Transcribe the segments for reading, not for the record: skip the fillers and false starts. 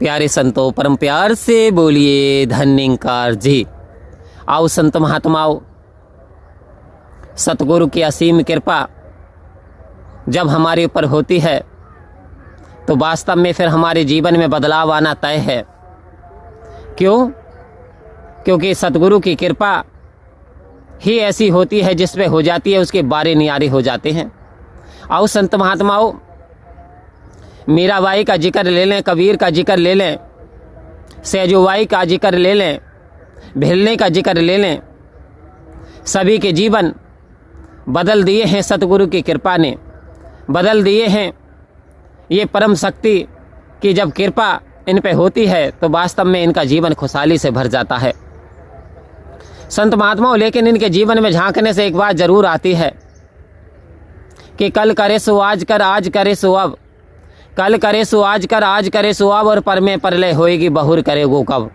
प्यारे संतों, परम प्यार से बोलिए धन्यकार जी। आओ संत महात्माओं, सतगुरु की असीम कृपा जब हमारे ऊपर होती है तो वास्तव में फिर हमारे जीवन में बदलाव आना तय है। क्यों? क्योंकि सतगुरु की कृपा ही ऐसी होती है जिस पे हो जाती है उसके बारे नियारे हो जाते हैं। आओ संत महात्माओं, मीराबाई का जिक्र ले लें, कबीर का जिक्र ले लें, सहजोबाई का जिक्र ले लें, भिलने का जिक्र ले लें, सभी के जीवन बदल दिए हैं। सतगुरु की कृपा ने बदल दिए हैं। ये परम शक्ति की जब कृपा इन पे होती है तो वास्तव में इनका जीवन खुशहाली से भर जाता है संत महात्माओं। लेकिन इनके जीवन में झांकने से एक बात जरूर आती है कि कल करे सो आज कर, आज करे सो अब, कल करे सो आज कर, आज करे सो अब, और पर में परलय होएगी बहुर करे वो कब।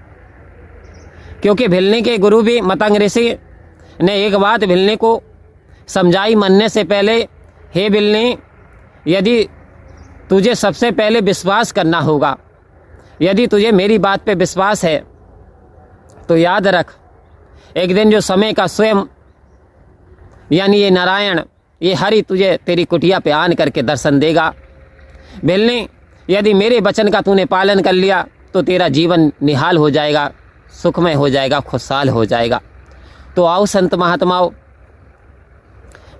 क्योंकि भिलने के गुरु भी मतंग ऋषि ने एक बात भिलने को समझाई मनने से पहले, हे भिलने, यदि तुझे सबसे पहले विश्वास करना होगा, यदि तुझे मेरी बात पे विश्वास है तो याद रख, एक दिन जो समय का स्वयं यानी ये नारायण, ये हरि तुझे तेरी कुटिया पे आन करके दर्शन देगा। भिलने, यदि मेरे वचन का तूने पालन कर लिया तो तेरा जीवन निहाल हो जाएगा, सुखमय हो जाएगा, खुशहाल हो जाएगा। तो आओ संत महात्माओं,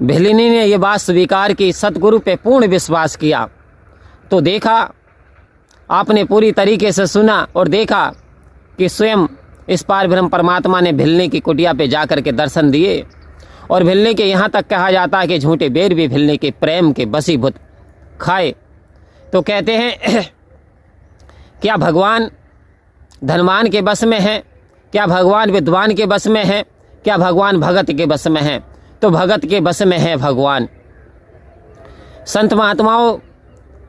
भिलनी ने ये बात स्वीकार की, सतगुरु पे पूर्ण विश्वास किया। तो देखा, आपने पूरी तरीके से सुना और देखा कि स्वयं इस पार ब्रह्म परमात्मा ने भिलने की कुटिया पे जाकर के दर्शन दिए। और भिलने के यहाँ तक कहा जाता है कि झूठे बेर भी भिलने के प्रेम के बसीभूत खाए। तो कहते हैं क्या भगवान धनवान के बस में है? क्या भगवान विद्वान के बस में है? क्या भगवान भगत के बस में है? तो भगत के बस में है भगवान। संत महात्माओं,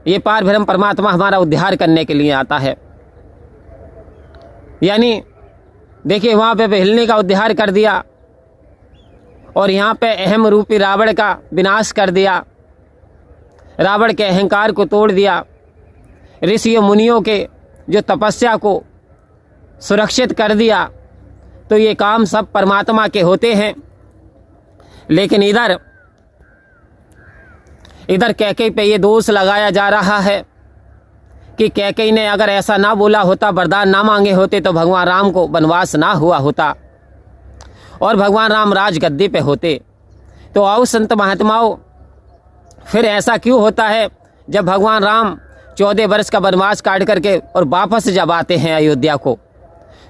ये पार ब्रह्म परमात्मा हमारा उद्धार करने के लिए आता है। यानी देखिए, वहाँ पे भिलने का उद्धार कर दिया और यहाँ पे अहम रूपी रावण का विनाश कर दिया, रावण के अहंकार को तोड़ दिया, ऋषियों मुनियों के जो तपस्या को सुरक्षित कर दिया। तो ये काम सब परमात्मा के होते हैं। लेकिन इधर कैकेयी पे ये दोष लगाया जा रहा है कि कैकेयी ने अगर ऐसा ना बोला होता, वरदान ना मांगे होते, तो भगवान राम को वनवास ना हुआ होता और भगवान राम राजगद्दी पे होते। तो आओ संत महात्माओं, फिर ऐसा क्यों होता है जब भगवान राम 14 वर्ष का वनवास काट करके और वापस जब आते हैं अयोध्या को,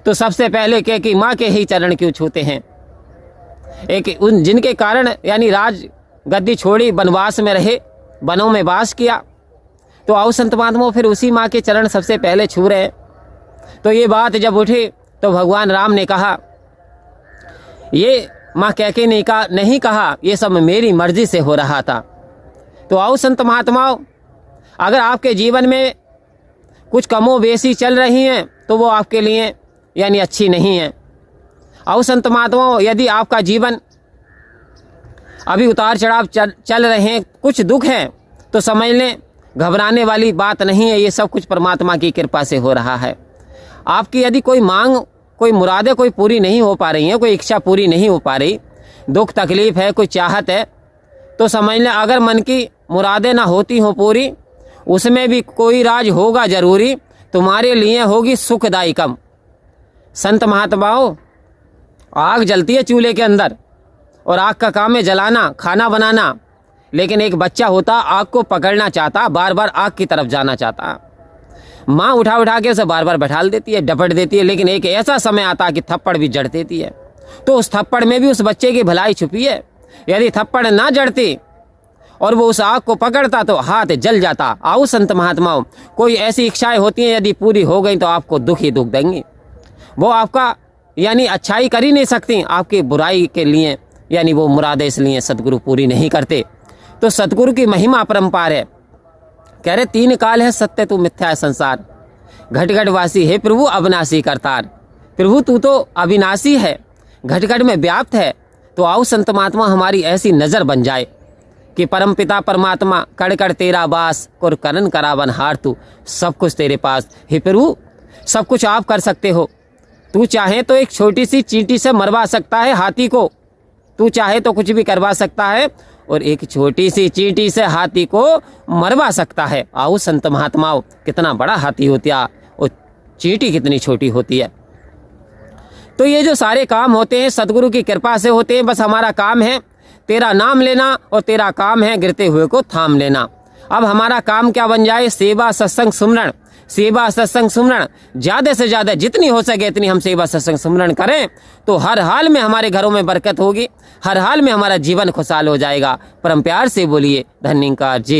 तो सबसे पहले कैकेयी माँ के ही चरण क्यों छूते हैं? एक उन जिनके कारण यानी राज गद्दी छोड़ी, वनवास में रहे, वनों में वास किया। तो आओ संत महात्माओं, फिर उसी माँ के चरण सबसे पहले छू रहे हैं। तो ये बात जब उठी तो भगवान राम ने कहा, ये माँ कैकेयी ने नहीं कहा, ये सब मेरी मर्जी से हो रहा था। तो आओ संत महात्माओं, अगर आपके जीवन में कुछ कमो बेसी चल रही हैं तो वो आपके लिए यानी अच्छी नहीं है। आओ संत महात्माओं, यदि आपका जीवन अभी उतार चढ़ाव चल रहे हैं, कुछ दुख हैं, तो समझ लें घबराने वाली बात नहीं है, ये सब कुछ परमात्मा की कृपा से हो रहा है। आपकी यदि कोई मांग, कोई मुरादें कोई पूरी नहीं हो पा रही हैं, कोई इच्छा पूरी नहीं हो पा रही, दुख तकलीफ है, कोई चाहत है, तो समझ लें अगर मन की मुरादें ना होती हो पूरी, उसमें भी कोई राज होगा जरूरी, तुम्हारे लिए होगी सुखदाई कम। संत महात्माओं, आग जलती है चूल्हे के अंदर और आग का काम है जलाना, खाना बनाना, लेकिन एक बच्चा होता आग को पकड़ना चाहता, बार बार आग की तरफ जाना चाहता। माँ उठा के उसे बार बार बैठाल देती है, डपट देती है, लेकिन एक ऐसा समय आता कि थप्पड़ भी जड़ देती है। तो उस थप्पड़ में भी उस बच्चे की भलाई छुपी है। यदि थप्पड़ ना जड़ती और वो उस आग को पकड़ता तो हाथ जल जाता। आओ संत महात्माओं, कोई ऐसी इच्छाएं होती हैं यदि पूरी हो गई तो आपको दुख ही दुख देंगी। वो आपका यानी अच्छाई कर ही नहीं सकती, आपकी बुराई के लिए यानी वो मुरादें इसलिए सतगुरु पूरी नहीं करते। तो सतगुरु की महिमा अपरंपार है। कह रहे 3 काल है सत्य तू मिथ्या है संसार, घट घट वासी है प्रभु अविनाशी करतार। प्रभु तू तो अविनाशी है, घट घट में व्याप्त है। तो आओ संत महात्मा, हमारी ऐसी नज़र बन जाए कि परम पिता परमात्मा कड़ कड़ तेरा वास, कुर करन करावन हार तू, सब कुछ तेरे पास। हे प्रभु सब कुछ आप कर सकते हो। तू चाहे तो एक छोटी सी चींटी से मरवा सकता है हाथी को, तू चाहे तो कुछ भी करवा सकता है और एक छोटी सी चींटी से हाथी को मरवा सकता है। आओ संत महात्माओं, कितना बड़ा हाथी होता और चींटी कितनी छोटी होती है। तो ये जो सारे काम होते हैं सदगुरु की कृपा से होते हैं। बस हमारा काम है तेरा नाम लेना और तेरा काम है गिरते हुए को थाम लेना। अब हमारा काम क्या बन जाए? सेवा सत्संग सुमरण, सेवा सत्संग सुमरण ज़्यादा से ज़्यादा जितनी हो सके इतनी हम सेवा सत्संग सुमरण करें तो हर हाल में हमारे घरों में बरकत होगी, हर हाल में हमारा जीवन खुशहाल हो जाएगा। परम प्यार से बोलिए धन्यकार जी।